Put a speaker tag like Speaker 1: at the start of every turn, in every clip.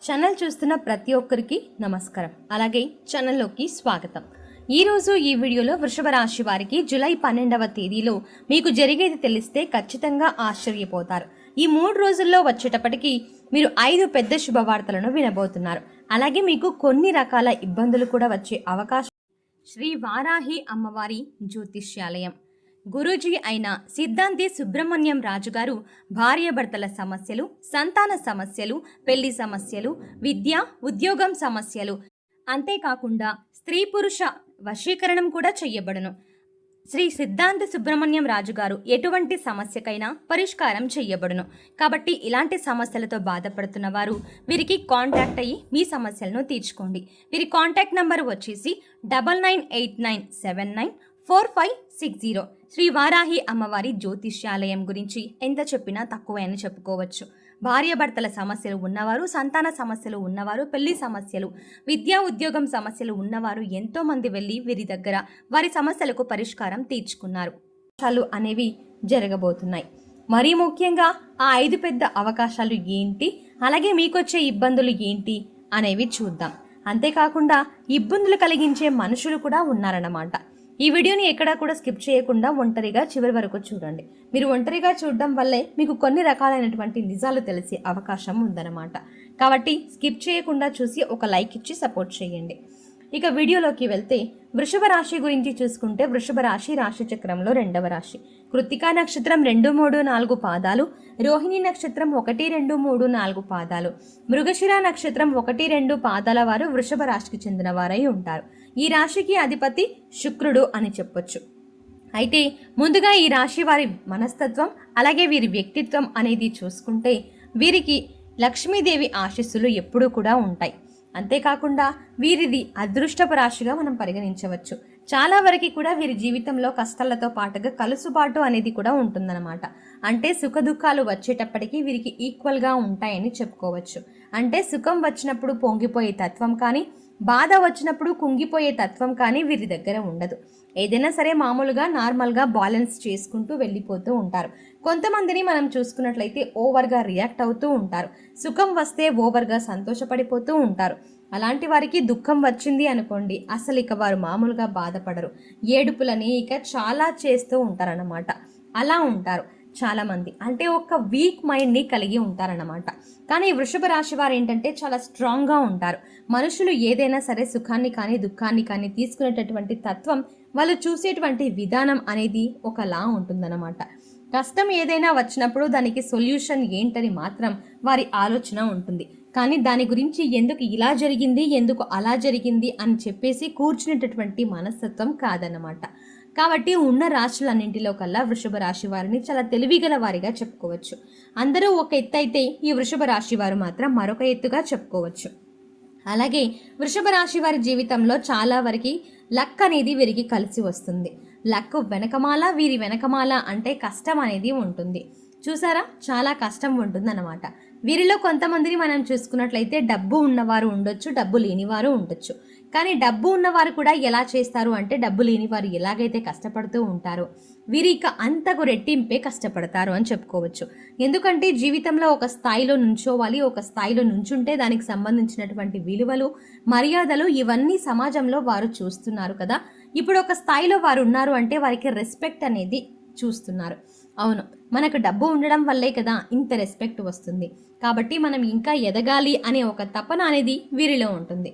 Speaker 1: Channel చూస్తున్న ప్రతి ఒక్కరికి నమస్కారం. అలాగే ఛానల్లోకి స్వాగతం. ఈరోజు ఈ వీడియోలో వృషభ రాశి వారికి జూలై 12వ తేదీలో మీకు జరిగేది తెలిస్తే ఖచ్చితంగా ఆశ్చర్యపోతారు. ఈ 3 రోజుల్లో వచ్చేటప్పటికి మీరు 5 పెద్ద శుభవార్తలను వినబోతున్నారు. అలాగే మీకు కొన్ని రకాల ఇబ్బందులు కూడా వచ్చే అవకాశం. శ్రీ వారాహి అమ్మవారి జ్యోతిష్యాలయం గురూజీ అయిన సిద్ధాంతి సుబ్రహ్మణ్యం రాజు గారు భార్యాభర్తల సమస్యలు, సంతాన సమస్యలు, పెళ్లి సమస్యలు, విద్య, ఉద్యోగం సమస్యలు, అంతేకాకుండా స్త్రీ పురుష వశీకరణం కూడా చెయ్యబడును. శ్రీ సిద్ధాంతి సుబ్రహ్మణ్యం రాజు గారు ఎటువంటి సమస్యకైనా పరిష్కారం చెయ్యబడును. కాబట్టి ఇలాంటి సమస్యలతో బాధపడుతున్న వారు వీరికి కాంటాక్ట్ అయ్యి మీ సమస్యలను తీర్చుకోండి. వీరి కాంటాక్ట్ నంబర్ వచ్చేసి 9989794560. శ్రీ వారాహి అమ్మవారి జ్యోతిష్యాలయం గురించి ఎంత చెప్పినా తక్కువే అని చెప్పుకోవచ్చు. భార్యాభర్తల సమస్యలు ఉన్నవారు, సంతాన సమస్యలు ఉన్నవారు, పెళ్లి సమస్యలు, విద్యా ఉద్యోగం సమస్యలు ఉన్నవారు ఎంతోమంది వెళ్ళి వీరి దగ్గర వారి సమస్యలకు పరిష్కారం తీర్చుకున్నారు. అనేవి జరగబోతున్నాయి. మరీ ముఖ్యంగా ఆ 5 పెద్ద అవకాశాలు ఏంటి, అలాగే మీకొచ్చే ఇబ్బందులు ఏంటి అనేవి చూద్దాం. అంతేకాకుండా ఇబ్బందులు కలిగించే మనుషులు కూడా ఉన్నారన్నమాట. ఈ వీడియోని ఎక్కడా కూడా స్కిప్ చేయకుండా ఒంటరిగా చివరి వరకు చూడండి. మీరు ఒంటరిగా చూడడం వల్లే మీకు కొన్ని రకాలైనటువంటి నిజాలు తెలిసే అవకాశం ఉందన్నమాట. కాబట్టి స్కిప్ చేయకుండా చూసి ఒక లైక్ ఇచ్చి సపోర్ట్ చేయండి. ఇక వీడియోలోకి వెళ్తే వృషభ రాశి గురించి చూసుకుంటే వృషభ రాశి రాశి చక్రంలో 2వ రాశి. కృత్తికా నక్షత్రం 2, 3, 4 పాదాలు, రోహిణి నక్షత్రం 1, 2, 3, 4 పాదాలు, మృగశిర నక్షత్రం 1, 2 పాదాల వారు వృషభ రాశికి చెందిన వారై ఉంటారు. ఈ రాశికి అధిపతి శుక్రుడు అని చెప్పొచ్చు. అయితే ముందుగా ఈ రాశి వారి మనస్తత్వం అలాగే వీరి వ్యక్తిత్వం అనేది చూసుకుంటే వీరికి లక్ష్మీదేవి ఆశీస్సులు ఎప్పుడూ కూడా ఉంటాయి. అంతేకాకుండా వీరిది అదృష్టపు రాశిగా మనం పరిగణించవచ్చు. చాలా వరకు కూడా వీరి జీవితంలో కష్టాలతో పాటుగా కలుసుబాటు అనేది కూడా ఉంటుందన్నమాట. అంటే సుఖ దుఃఖాలు వచ్చేటప్పటికీ వీరికి ఈక్వల్గా ఉంటాయని చెప్పుకోవచ్చు. అంటే సుఖం వచ్చినప్పుడు పొంగిపోయే తత్వం కానీ, బాధ వచ్చినప్పుడు కుంగిపోయే తత్వం కానీ వీరి దగ్గర ఉండదు. ఏదైనా సరే మామూలుగా నార్మల్గా బ్యాలెన్స్ చేసుకుంటూ వెళ్ళిపోతూ ఉంటారు. కొంతమందిని మనం చూసుకున్నట్లయితే ఓవర్గా రియాక్ట్ అవుతూ ఉంటారు. సుఖం వస్తే ఓవర్గా సంతోషపడిపోతూ ఉంటారు. అలాంటి వారికి దుఃఖం వచ్చింది అనుకోండి, అసలు ఇక వారు మామూలుగా బాధపడరు. ఏడుపులని ఇక చాలా చేస్తూ ఉంటారన్నమాట. అలా ఉంటారు చాలామంది. అంటే ఒక వీక్ మైండ్ని కలిగి ఉంటారన్నమాట. కానీ వృషభ రాశి వారు ఏంటంటే చాలా స్ట్రాంగ్గా ఉంటారు. మనుషులు ఏదైనా సరే సుఖాన్ని కానీ దుఃఖాన్ని కానీ తీసుకునేటటువంటి తత్వం, వాళ్ళు చూసేటువంటి విధానం అనేది ఒకలా ఉంటుందన్నమాట. కష్టం ఏదైనా వచ్చినప్పుడు దానికి సొల్యూషన్ ఏంటని మాత్రం వారి ఆలోచన ఉంటుంది. కానీ దాని గురించి ఎందుకు ఇలా జరిగింది, ఎందుకు అలా జరిగింది అని చెప్పేసి కూర్చునేటటువంటి మనస్తత్వం కాదన్నమాట. కాబట్టి ఉన్న రాశులన్నింటిలో కల్లా వృషభ రాశి వారిని చాలా తెలివిగల వారిగా చెప్పుకోవచ్చు. అందరూ ఒక ఎత్తు అయితే ఈ వృషభ రాశి వారు మాత్రం మరొక ఎత్తుగా చెప్పుకోవచ్చు. అలాగే వృషభ రాశి వారి జీవితంలో చాలా వరకు లక్ అనేది వీరికి కలిసి వస్తుంది. లక్ వెనకమాల, వీరి వెనకమాల అంటే కష్టం అనేది ఉంటుంది. చూసారా, చాలా కష్టం ఉంటుందన్నమాట. వీరిలో కొంతమందిని మనం చూసుకున్నట్లయితే డబ్బు ఉన్నవారు ఉండొచ్చు, డబ్బు లేనివారు ఉండొచ్చు. కానీ డబ్బు ఉన్నవారు కూడా ఎలా చేస్తారు అంటే డబ్బు లేనివారు ఎలాగైతే కష్టపడుతూ ఉంటారో వీరిక అంతకు రెట్టింపే కష్టపడతారు అని చెప్పుకోవచ్చు. ఎందుకంటే జీవితంలో ఒక స్థాయిలో నుంచోవాలి, ఒక స్థాయిలో నుంచుంటే దానికి సంబంధించినటువంటి విలువలు, మర్యాదలు ఇవన్నీ సమాజంలో వారు చూస్తున్నారు కదా. ఇప్పుడు ఒక స్థాయిలో వారు ఉన్నారు అంటే వారికి రెస్పెక్ట్ అనేది చూస్తున్నారు. అవును, మనకు డబ్బు ఉండడం వల్లే కదా ఇంత రెస్పెక్ట్ వస్తుంది. కాబట్టి మనం ఇంకా ఎదగాలి అనే ఒక తపన అనేది వీరిలో ఉంటుంది.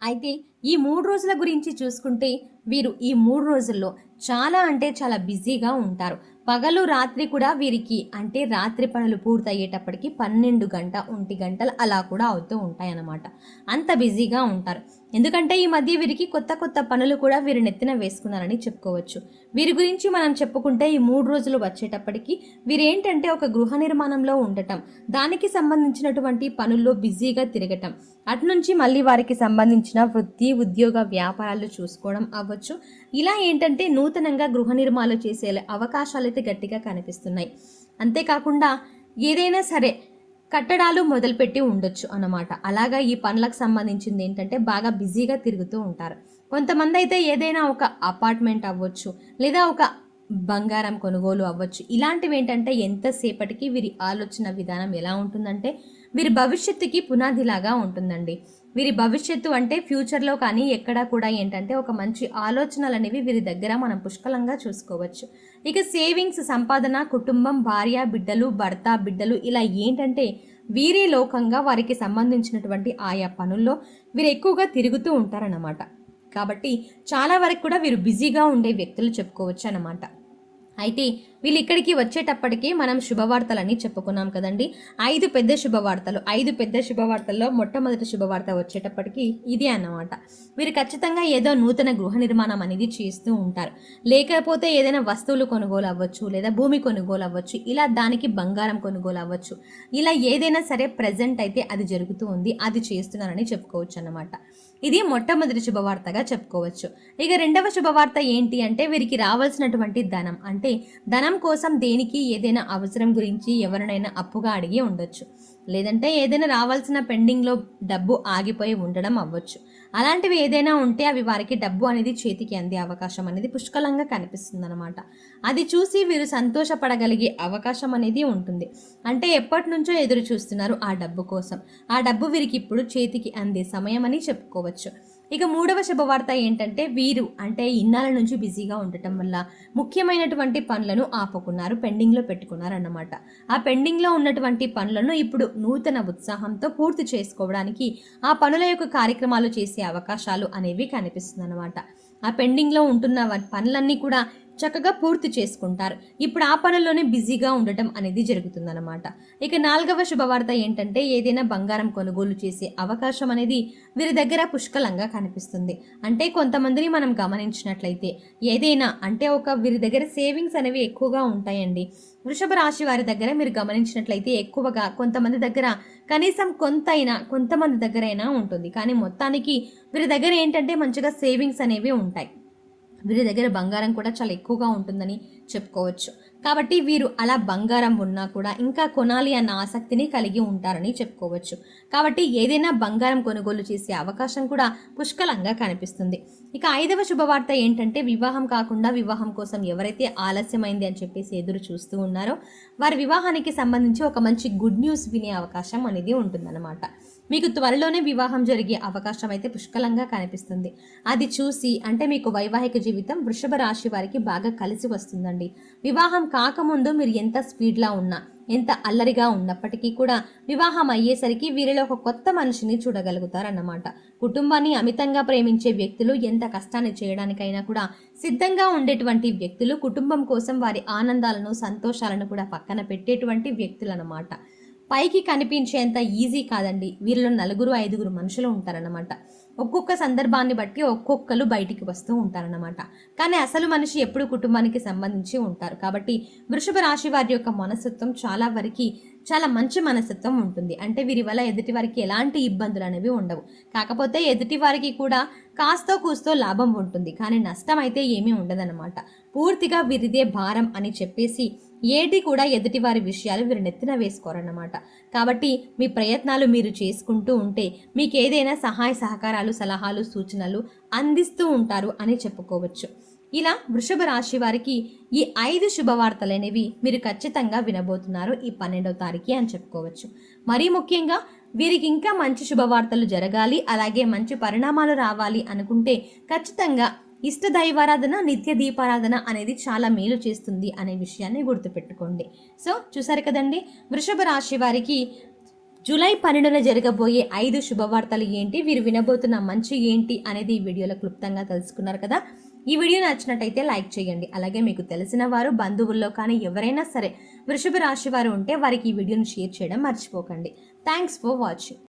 Speaker 1: అయితే ఈ 3 రోజుల గురించి చూసుకుంటే వీరు ఈ 3 రోజుల్లో చాలా అంటే చాలా బిజీగా ఉంటారు. పగలు రాత్రి కూడా వీరికి అంటే రాత్రి పనులు పూర్తయ్యేటప్పటికి 12 గంట 1 గంటలు అలా కూడా అవుతూ ఉంటాయన్నమాట. అంత బిజీగా ఉంటారు. ఎందుకంటే ఈ మధ్య వీరికి కొత్త కొత్త పనులు కూడా వీరు నెత్తిన వేసుకున్నారని చెప్పుకోవచ్చు. వీరి గురించి మనం చెప్పుకుంటే ఈ 3 రోజులు వచ్చేటప్పటికి వీరేంటంటే ఒక గృహ నిర్మాణంలో ఉండటం, దానికి సంబంధించినటువంటి పనుల్లో బిజీగా తిరగటం, అటునుంచి మళ్ళీ వారికి సంబంధించిన వృత్తి, ఉద్యోగ, వ్యాపారాలు చూసుకోవడం అవ్వచ్చు. ఇలా ఏంటంటే నూతనంగా గృహ నిర్మాణాలు చేసే అవకాశాలు అయితే గట్టిగా కనిపిస్తున్నాయి. అంతేకాకుండా ఏదైనా సరే కట్టడాలు మొదలుపెట్టి ఉండొచ్చు అన్నమాట. అలాగా ఈ పనులకు సంబంధించింది ఏంటంటే బాగా బిజీగా తిరుగుతూ ఉంటారు. కొంతమంది అయితే ఏదైనా ఒక అపార్ట్మెంట్ అవ్వచ్చు, లేదా ఒక బంగారం కొనుగోలు అవ్వచ్చు. ఇలాంటివి ఏంటంటే ఎంతసేపటికి వీరి ఆలోచన విధానం ఎలా ఉంటుందంటే వీరి భవిష్యత్తుకి పునాదిలాగా ఉంటుందండి. వీరి భవిష్యత్తు అంటే ఫ్యూచర్లో కానీ ఎక్కడా కూడా ఏంటంటే ఒక మంచి ఆలోచనలు అనేవి వీరి దగ్గర మనం పుష్కలంగా చూసుకోవచ్చు. ఇక సేవింగ్స్, సంపాదన, కుటుంబం, భార్య, బిడ్డలు, భర్త, బిడ్డలు ఇలా ఏంటంటే వీరే లోకంగా వారికి సంబంధించినటువంటి ఆయా పనుల్లో వీరు ఎక్కువగా తిరుగుతూ ఉంటారన్నమాట. కాబట్టి చాలా వరకు కూడా వీరు బిజీగా ఉండే వ్యక్తులు చెప్పుకోవచ్చు అన్నమాట. అయితే వీళ్ళు ఇక్కడికి వచ్చేటప్పటికి మనం శుభవార్తలని చెప్పుకున్నాం కదండి. 5 పెద్ద శుభవార్తలు. 5 పెద్ద శుభవార్తల్లో మొట్టమొదటి శుభవార్త వచ్చేటప్పటికి ఇదే అన్నమాట. వీరు ఖచ్చితంగా ఏదో నూతన గృహ నిర్మాణం అనేది చేస్తూ ఉంటారు. లేకపోతే ఏదైనా వస్తువులు కొనుగోలు అవ్వచ్చు, లేదా భూమి కొనుగోలు అవ్వచ్చు, ఇలా దానికి బంగారం కొనుగోలు అవ్వచ్చు. ఇలా ఏదైనా సరే ప్రజెంట్ అయితే అది జరుగుతూ ఉంది, అది చేస్తున్నారని చెప్పుకోవచ్చు అన్నమాట. ఇది మొట్టమొదటి శుభవార్తగా చెప్పుకోవచ్చు. ఇక రెండవ శుభవార్త ఏంటి అంటే వీరికి రావాల్సినటువంటి ధనం, అంటే ధనం కోసం దేనికి ఏదైనా అవసరం గురించి ఎవరినైనా అప్పుగా అడిగి ఉండొచ్చు, లేదంటే ఏదైనా రావాల్సిన పెండింగ్లో డబ్బు ఆగిపోయి ఉండడం అవ్వచ్చు. అలాంటివి ఏదైనా ఉంటే అవి వారికి డబ్బు అనేది చేతికి అందే అవకాశం అనేది పుష్కలంగా కనిపిస్తుంది అనమాట. అది చూసి వీరు సంతోషపడగలిగే అవకాశం అనేది ఉంటుంది. అంటే ఎప్పటి నుంచో ఎదురు చూస్తున్నారు ఆ డబ్బు కోసం. ఆ డబ్బు వీరికి ఇప్పుడు చేతికి అందే సమయం అని చెప్పుకోవచ్చు. ఇక మూడవ శుభవార్త ఏంటంటే వీరు అంటే ఇన్నాళ్ళ నుంచి బిజీగా ఉండటం వల్ల ముఖ్యమైనటువంటి పనులను ఆపుకున్నారు, పెండింగ్లో పెట్టుకున్నారు అన్నమాట. ఆ పెండింగ్లో ఉన్నటువంటి పనులను ఇప్పుడు నూతన ఉత్సాహంతో పూర్తి చేసుకోవడానికి ఆ పనుల యొక్క కార్యక్రమాలు చేసే అవకాశాలు అనేవి కనిపిస్తుంది అన్నమాట. ఆ పెండింగ్లో ఉంటున్న పనులన్నీ కూడా చక్కగా పూర్తి చేసుకుంటారు. ఇప్పుడు ఆ పనుల్లోనే బిజీగా ఉండటం అనేది జరుగుతుందన్నమాట. ఇక నాలుగవ శుభవార్త ఏంటంటే ఏదైనా బంగారం కొనుగోలు చేసే అవకాశం అనేది వీరి దగ్గర పుష్కలంగా కనిపిస్తుంది. అంటే కొంతమందిని మనం గమనించినట్లయితే ఏదైనా అంటే వీరి దగ్గర సేవింగ్స్ అనేవి ఎక్కువగా ఉంటాయండి. వృషభ రాశి వారి దగ్గర మీరు గమనించినట్లయితే ఎక్కువగా కొంతమంది దగ్గర కనీసం కొంతమంది దగ్గర అయినా ఉంటుంది. కానీ మొత్తానికి వీరి దగ్గర ఏంటంటే మంచిగా సేవింగ్స్ అనేవి ఉంటాయి. వీరి దగ్గర బంగారం కూడా చాలా ఎక్కువగా ఉంటుందని చెప్పుకోవచ్చు. కాబట్టి వీరు అలా బంగారం ఉన్నా కూడా ఇంకా కొనాలి అన్న ఆసక్తిని కలిగి ఉంటారని చెప్పుకోవచ్చు. కాబట్టి ఏదైనా బంగారం కొనుగోలు చేసే అవకాశం కూడా పుష్కలంగా కనిపిస్తుంది. ఇక ఐదవ శుభవార్త ఏంటంటే వివాహం కాకుండా వివాహం కోసం ఎవరైతే ఆలస్యమైంది అని చెప్పేసి ఎదురు చూస్తూ ఉన్నారో వారి వివాహానికి సంబంధించి ఒక మంచి గుడ్ న్యూస్ వినే అవకాశం అనేది ఉంటుందన్నమాట. మీకు త్వరలోనే వివాహం జరిగే అవకాశం అయితే పుష్కలంగా కనిపిస్తుంది. అది చూసి అంటే మీకు వైవాహిక జీవితం వృషభ రాశి వారికి బాగా కలిసి వస్తుందండి. వివాహం కాకముందు మీరు ఎంత స్పీడ్లా ఉన్నా, ఎంత అల్లరిగా ఉన్నప్పటికీ కూడా వివాహం అయ్యేసరికి వీరిలో ఒక కొత్త మనిషిని చూడగలుగుతారన్నమాట. కుటుంబాన్ని అమితంగా ప్రేమించే వ్యక్తులు, ఎంత కష్టాన్ని చేయడానికైనా కూడా సిద్ధంగా ఉండేటువంటి వ్యక్తులు, కుటుంబం కోసం వారి ఆనందాలను, సంతోషాలను కూడా పక్కన పెట్టేటువంటి వ్యక్తులు అన్నమాట. పైకి కనిపించేంత ఈజీ కాదండి. వీరిలో 4-5 మనుషులు ఉంటారన్నమాట. ఒక్కొక్క సందర్భాన్ని బట్టి ఒక్కొక్కరు బయటికి వస్తూ ఉంటారన్నమాట. కానీ అసలు మనిషి ఎప్పుడు కుటుంబానికి సంబంధించి ఉంటారు. కాబట్టి వృషభ రాశి వారి యొక్క మనస్తత్వం చాలా మంచి మనస్తత్వం ఉంటుంది. అంటే వీరి వల్ల ఎదుటి వారికి ఎలాంటి ఇబ్బందులు అనేవి ఉండవు. కాకపోతే ఎదుటి వారికి కూడా కాస్తో కూస్తో లాభం ఉంటుంది, కానీ నష్టం అయితే ఏమీ ఉండదన్నమాట. పూర్తిగా వీరిదే భారం అని చెప్పేసి ఏది కూడా ఎదుటి వారి విషయాలు వీరు నెత్తిన వేసుకోరన్నమాట. కాబట్టి మీ ప్రయత్నాలు మీరు చేసుకుంటూ ఉంటే మీకు ఏదైనా సహాయ సహకారాలు, సలహాలు, సూచనలు అందిస్తూ ఉంటారు అని చెప్పుకోవచ్చు. ఇలా వృషభ రాశి వారికి ఈ 5 శుభవార్తలు అనేవి మీరు ఖచ్చితంగా వినబోతున్నారు ఈ 12వ తారీఖు అని చెప్పుకోవచ్చు. మరీ ముఖ్యంగా వీరికి ఇంకా మంచి శుభవార్తలు జరగాలి, అలాగే మంచి పరిణామాలు రావాలి అనుకుంటే ఖచ్చితంగా ఇష్ట దైవారాధన, నిత్య దీపారాధన అనేది చాలా మేలు చేస్తుంది అనే విషయాన్ని గుర్తుపెట్టుకోండి. సో చూసారు కదండి, వృషభ రాశి వారికి జూలై 12న జరగబోయే 5 శుభవార్తలు ఏంటి, వీరు వినబోతున్న మంచి ఏంటి అనేది ఈ వీడియోలో క్లుప్తంగా తెలుసుకున్నారు కదా. ఈ వీడియో నచ్చినట్టయితే లైక్ చేయండి. అలాగే మీకు తెలిసిన వారు, బంధువుల్లో కానీ ఎవరైనా సరే వృషభ రాశి వారు ఉంటే వారికి ఈ వీడియోని షేర్ చేయడం మర్చిపోకండి. Thanks for watching.